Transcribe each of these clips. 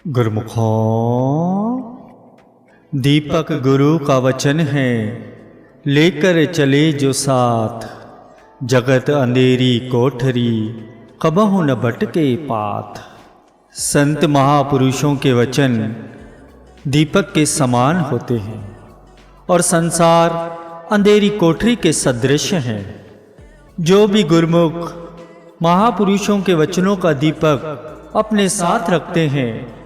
गुरुमुखों, दीपक गुरु का वचन है, लेकर चले जो साथ, जगत अंधेरी कोठरी, कबहु न भटके पाथ। संत महापुरुषों के वचन दीपक के समान होते हैं और संसार अंधेरी कोठरी के सदृश है। जो भी गुरुमुख महापुरुषों के वचनों का दीपक अपने साथ रखते हैं,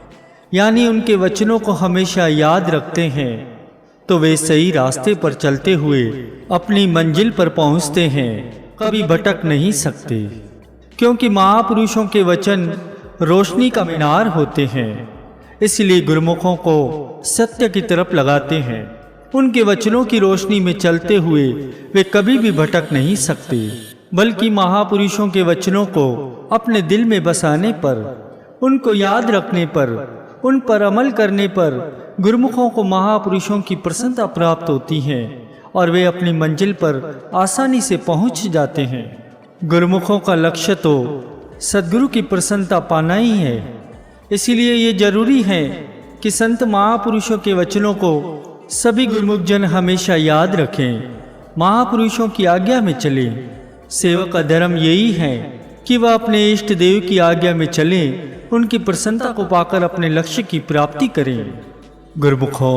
यानी उनके वचनों को हमेशा याद रखते हैं, तो वे सही रास्ते पर चलते हुए अपनी मंजिल पर पहुंचते हैं, कभी भटक नहीं सकते। क्योंकि महापुरुषों के वचन रोशनी का मीनार होते हैं, इसलिए गुरुमुखों को सत्य की तरफ लगाते हैं। उनके वचनों की रोशनी में चलते हुए वे कभी भी भटक नहीं सकते, बल्कि महापुरुषों के वचनों को अपने दिल में बसाने पर, उनको याद रखने पर, उन पर अमल करने पर गुरुमुखों को महापुरुषों की प्रसन्नता प्राप्त होती है और वे अपनी मंजिल पर आसानी से पहुंच जाते हैं। गुरुमुखों का लक्ष्य तो सद्गुरु की प्रसन्नता पाना ही है। इसीलिए ये जरूरी है कि संत महापुरुषों के वचनों को सभी गुरुमुख जन हमेशा याद रखें, महापुरुषों की आज्ञा में चलें। सेवक का धर्म यही है कि वह अपने इष्ट देव की आज्ञा में चले, उनकी प्रसन्नता को पाकर अपने लक्ष्य की प्राप्ति करें। गुरुमुखों,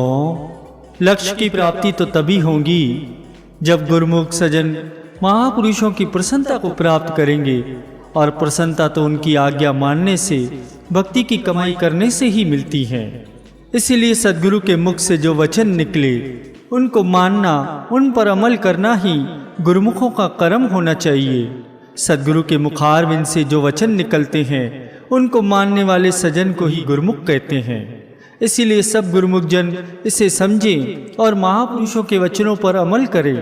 लक्ष्य की प्राप्ति तो तभी होगी जब गुरुमुख सजन महापुरुषों की प्रसन्नता को प्राप्त करेंगे, और प्रसन्नता तो उनकी आज्ञा मानने से, भक्ति की कमाई करने से ही मिलती है। इसीलिए सद्गुरु के मुख से जो वचन निकले उनको मानना, उन पर अमल करना ही गुरुमुखों का कर्म होना चाहिए। सद्गुरु के मुखारविंद से जो वचन निकलते हैं उनको मानने वाले सजन को ही गुरुमुख कहते हैं। इसीलिए सब गुरुमुख जन इसे समझें और महापुरुषों के वचनों पर अमल करें।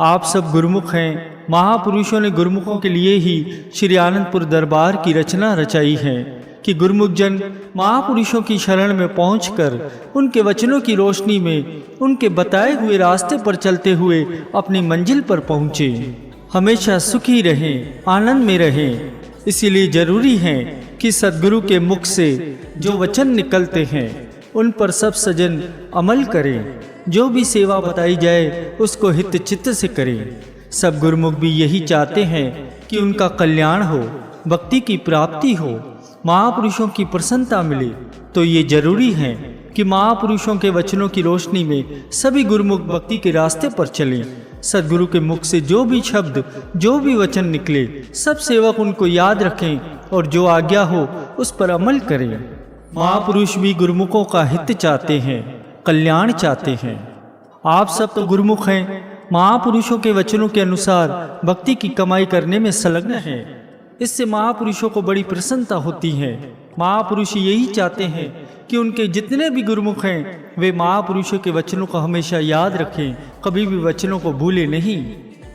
आप सब गुरुमुख हैं। महापुरुषों ने गुरुमुखों के लिए ही श्री आनंदपुर दरबार की रचना रचाई है कि गुरुमुख जन महापुरुषों की शरण में पहुंचकर उनके वचनों की रोशनी में उनके बताए हुए रास्ते पर चलते हुए अपनी मंजिल पर पहुँचे, हमेशा सुखी रहें, आनंद में रहें। इसीलिए जरूरी है कि सद्गुरु के मुख से जो वचन निकलते हैं उन पर सब सजन अमल करें। जो भी सेवा बताई जाए उसको हित चित्त से करें। सब गुरुमुख भी यही चाहते हैं कि उनका कल्याण हो, भक्ति की प्राप्ति हो, महापुरुषों की प्रसन्नता मिले। तो ये जरूरी है कि महापुरुषों के वचनों की रोशनी में सभी गुरुमुख भक्ति के रास्ते पर चलें। सद्गुरु के मुख से जो भी शब्द, जो भी वचन निकले, सब सेवक उनको याद रखें और जो आज्ञा हो उस पर अमल करें। महापुरुष भी गुरुमुखों का हित चाहते हैं, कल्याण चाहते हैं। आप सब तो गुरुमुख हैं, महापुरुषों के वचनों के अनुसार भक्ति की कमाई करने में संलग्न हैं। इससे महापुरुषों को बड़ी प्रसन्नता होती है। महापुरुष यही चाहते हैं कि उनके जितने भी गुरुमुख हैं वे महापुरुषों के वचनों को हमेशा याद रखें, कभी भी वचनों को भूले नहीं।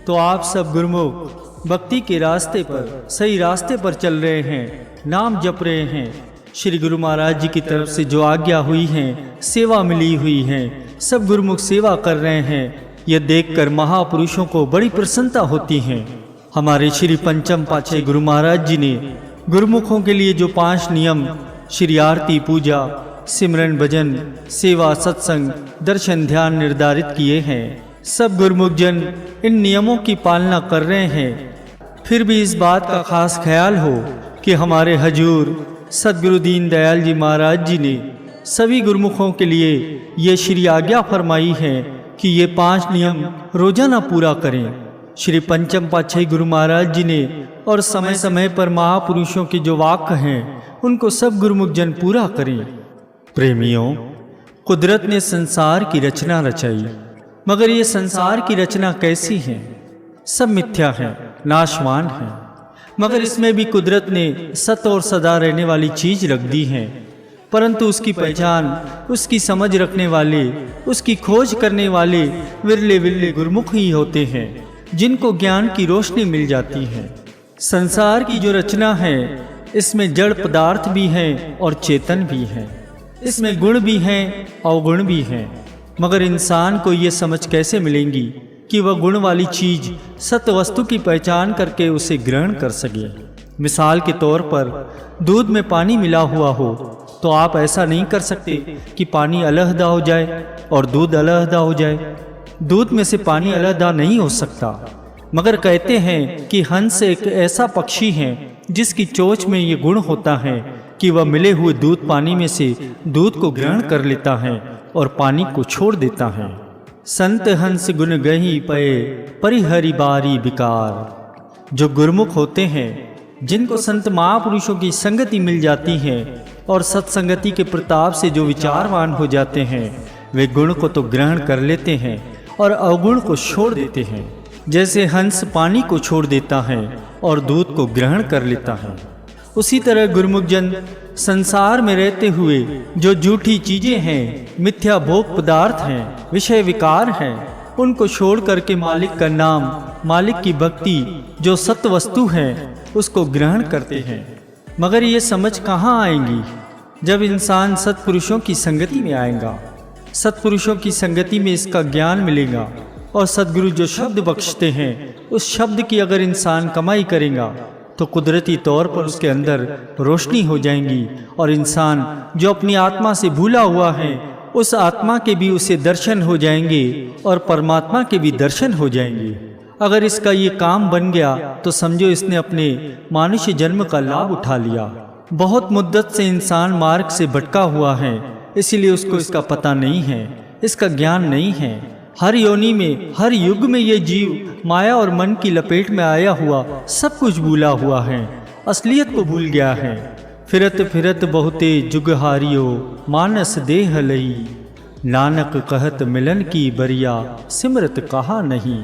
तो आप सब गुरुमुख भक्ति के रास्ते पर, सही रास्ते पर चल रहे हैं, नाम जप रहे हैं। श्री गुरु महाराज जी की तरफ से जो आज्ञा हुई है, सेवा मिली हुई है, सब गुरुमुख सेवा कर रहे हैं। यह देखकर महापुरुषों को बड़ी प्रसन्नता होती है। हमारे श्री पंचम पातशाही गुरु महाराज जी ने गुरुमुखों के लिए जो 5 नियम, श्री आरती, पूजा, सिमरन, भजन, सेवा, सत्संग, दर्शन, ध्यान निर्धारित किए हैं, सब गुरुमुख जन इन नियमों की पालना कर रहे हैं। फिर भी इस बात का खास ख्याल हो कि हमारे हजूर सद्गुरु दीन दयाल जी महाराज जी ने सभी गुरुमुखों के लिए ये श्री आज्ञा फरमाई है कि ये 5 नियम रोजाना पूरा करें। श्री पंचम पातशाही गुरु महाराज जी ने और समय समय पर महापुरुषों के जो वाक्य हैं उनको सब गुरुमुख जन पूरा करें। प्रेमियों, कुदरत ने संसार की रचना रचाई, मगर ये संसार की रचना कैसी है? सब मिथ्या है, नाशवान है। मगर इसमें भी कुदरत ने सत्य और सदा रहने वाली चीज रख दी है। परंतु उसकी पहचान, उसकी समझ रखने वाले, उसकी खोज करने वाले विरले विरले गुरुमुख ही होते हैं जिनको ज्ञान की रोशनी मिल जाती है। संसार की जो रचना है इसमें जड़ पदार्थ भी हैं और चेतन भी हैं। इसमें गुण भी हैं, अवगुण भी हैं। मगर इंसान को ये समझ कैसे मिलेंगी कि वह गुण वाली चीज सत्य वस्तु की पहचान करके उसे ग्रहण कर सके। मिसाल के तौर पर दूध में पानी मिला हुआ हो तो आप ऐसा नहीं कर सकते कि पानी अलहदा हो जाए और दूध अलहदा हो जाए। दूध में से पानी अलहदा नहीं हो सकता। मगर कहते हैं कि हंस एक ऐसा पक्षी है जिसकी चोंच में ये गुण होता है कि वह मिले हुए दूध पानी में से दूध को ग्रहण कर लेता है और पानी को छोड़ देता है। संत हंस गुण गही पए परिहरि बारी विकार। जो गुरुमुख होते हैं, जिनको संत महापुरुषों की संगति मिल जाती है और सत्संगति के प्रताप से जो विचारवान हो जाते हैं, वे गुण को तो ग्रहण कर लेते हैं और अवगुण को छोड़ देते हैं। जैसे हंस पानी को छोड़ देता है और दूध को ग्रहण कर लेता है, उसी तरह गुरुमुख जन संसार में रहते हुए जो झूठी चीजें हैं, मिथ्या भोग पदार्थ हैं, विषय विकार हैं, उनको छोड़ करके मालिक का नाम, मालिक की भक्ति जो सत्य वस्तु है उसको ग्रहण करते हैं। मगर ये समझ कहाँ आएंगी? जब इंसान सत्पुरुषों की संगति में आएगा। सत्पुरुषों की संगति में इसका ज्ञान मिलेगा और सद्गुरु जो शब्द बख्शते हैं उस शब्द की अगर इंसान कमाई करेगा तो कुदरती तौर पर उसके अंदर रोशनी हो जाएंगी और इंसान जो अपनी आत्मा से भूला हुआ है उस आत्मा के भी उसे दर्शन हो जाएंगे और परमात्मा के भी दर्शन हो जाएंगे। अगर इसका ये काम बन गया तो समझो इसने अपने मानुष्य जन्म का लाभ उठा लिया। बहुत मुद्दत से इंसान मार्ग से भटका हुआ है, इसीलिए उसको इसका पता नहीं है, इसका ज्ञान नहीं है। हर योनि में, हर युग में ये जीव माया और मन की लपेट में आया हुआ सब कुछ भूला हुआ है, असलियत को भूल गया है। फिरत फिरत बहुते जुग हारियो मानस देह लई, नानक कहत मिलन की बरिया सिमरत कहा नहीं।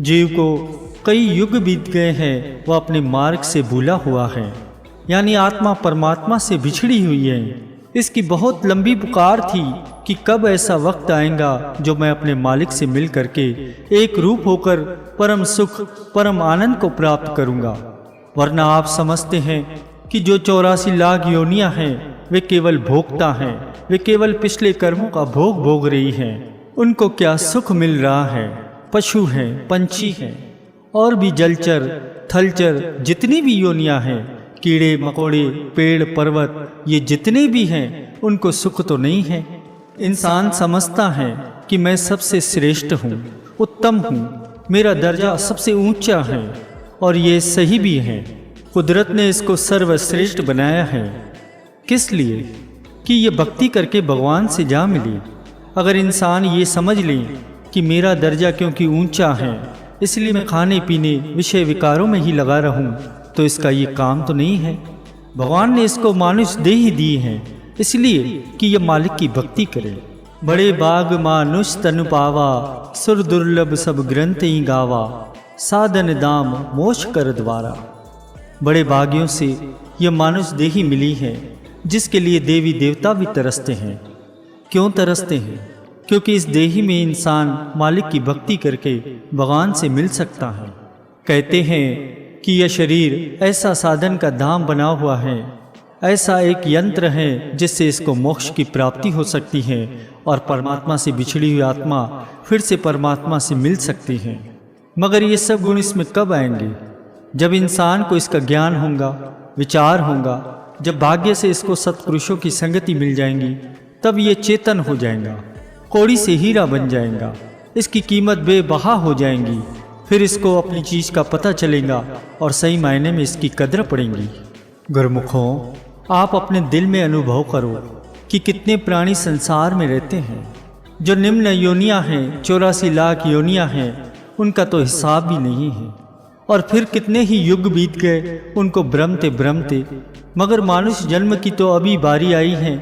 जीव को कई युग बीत गए हैं, वह अपने मार्ग से भूला हुआ है, यानी आत्मा परमात्मा से बिछड़ी हुई है। इसकी बहुत लंबी पुकार थी कि कब ऐसा वक्त आएगा जो मैं अपने मालिक से मिल करके एक रूप होकर परम सुख, परम आनंद को प्राप्त करूंगा। वरना आप समझते हैं कि जो 84 लाख योनियां हैं वे केवल भोगता हैं, वे केवल पिछले कर्मों का भोग भोग रही हैं। उनको क्या सुख मिल रहा है? पशु हैं, पंछी हैं और भी जलचर थलचर जितनी भी योनियां हैं, कीड़े मकोड़े, पेड़ पर्वत, ये जितने भी हैं उनको सुख तो नहीं है। इंसान समझता है कि मैं सबसे श्रेष्ठ हूँ, उत्तम हूँ, मेरा दर्जा सबसे ऊंचा है और ये सही भी है। कुदरत ने इसको सर्वश्रेष्ठ बनाया है। किस लिए? कि ये भक्ति करके भगवान से जा मिले। अगर इंसान ये समझ ले कि मेरा दर्जा क्योंकि ऊंचा है इसलिए मैं खाने पीने विषय विकारों में ही लगा रहूं, तो इसका ये काम तो नहीं है। भगवान ने इसको मानुष देह दी है इसलिए कि यह मालिक की भक्ति करे। बड़े बाग मानुष तनु पावा, सुर दुर्लभ सब ग्रंथ ही गावा, साधन दाम मोक्ष कर द्वारा। बड़े भाग्यों से यह मानुष देही मिली है जिसके लिए देवी देवता भी तरसते हैं। क्यों तरसते हैं? क्योंकि इस देही में इंसान मालिक की भक्ति करके भगवान से मिल सकता है। कहते हैं कि यह शरीर ऐसा साधन का धाम बना हुआ है, ऐसा एक यंत्र है जिससे इसको मोक्ष की प्राप्ति हो सकती है और परमात्मा से बिछड़ी हुई आत्मा फिर से परमात्मा से मिल सकती है। मगर ये सब गुण इसमें कब आएंगे? जब इंसान को इसका ज्ञान होगा, विचार होगा, जब भाग्य से इसको सत्पुरुषों की संगति मिल जाएंगी, तब ये चेतन हो जाएगा, कौड़ी से हीरा बन जाएगा, इसकी कीमत बेबहा हो जाएंगी। फिर इसको अपनी चीज़ का पता चलेगा और सही मायने में इसकी कदर पड़ेगी। गुरुमुखों, आप अपने दिल में अनुभव करो कि कितने प्राणी संसार में रहते हैं। जो निम्न योनियां हैं, 84 लाख योनियां हैं, उनका तो हिसाब भी नहीं है। और फिर कितने ही युग बीत गए उनको भ्रमते भ्रमते। मगर मानुष्य जन्म की तो अभी बारी आई है,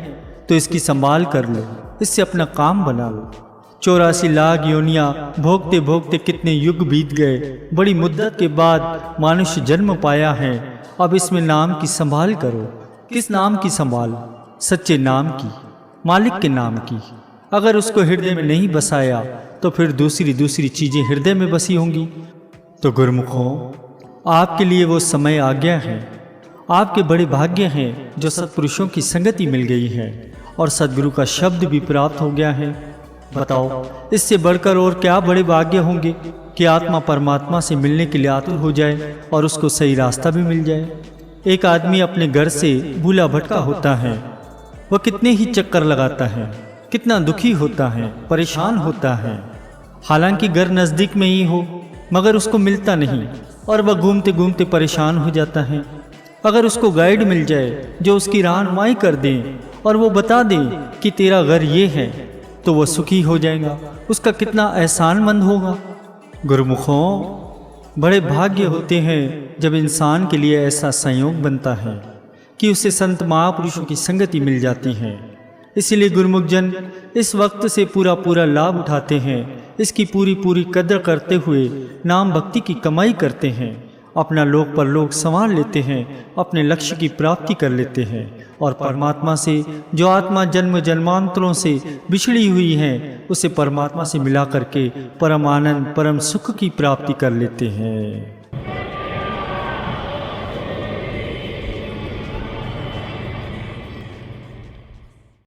तो इसकी संभाल कर लो, इससे अपना काम बना लो। 84 लाख योनियां भोगते भोगते कितने युग बीत गए। बड़ी मुद्दत के बाद मानुष्य जन्म पाया है। अब इसमें नाम की संभाल करो। किस नाम की संभाल? सच्चे नाम की, मालिक के नाम की। अगर उसको हृदय में नहीं बसाया तो फिर दूसरी चीजें हृदय में बसी होंगी। तो गुरुमुखों, आपके लिए वो समय आ गया है। आपके बड़े भाग्य हैं जो सत्पुरुषों की संगति मिल गई है और सद्गुरु का शब्द भी प्राप्त हो गया है। बताओ, इससे बढ़कर और क्या बड़े भाग्य होंगे कि आत्मा परमात्मा से मिलने के लिए आतुर हो जाए और उसको सही रास्ता भी मिल जाए। एक आदमी अपने घर से भूला भटका होता है, वह कितने ही चक्कर लगाता है, कितना दुखी होता है, परेशान होता है। हालांकि घर नज़दीक में ही हो मगर उसको मिलता नहीं और वह घूमते घूमते परेशान हो जाता है। अगर उसको गाइड मिल जाए जो उसकी रहनुमाई कर दे और वो बता दे कि तेरा घर ये है, तो वह सुखी हो जाएगा। उसका कितना एहसानमंद होगा। गुरुमुखों, बड़े भाग्य होते हैं जब इंसान के लिए ऐसा संयोग बनता है कि उसे संत महापुरुषों की संगति मिल जाती है। इसीलिए गुरुमुख जन इस वक्त से पूरा लाभ उठाते हैं, इसकी पूरी कदर करते हुए नाम भक्ति की कमाई करते हैं, अपना लोक परलोक संवार लेते हैं, अपने लक्ष्य की प्राप्ति कर लेते हैं और परमात्मा से, जो आत्मा जन्म जन्मांतरों से बिछड़ी हुई है, उसे परमात्मा से मिला करके परम आनंद परम सुख की प्राप्ति कर लेते हैं।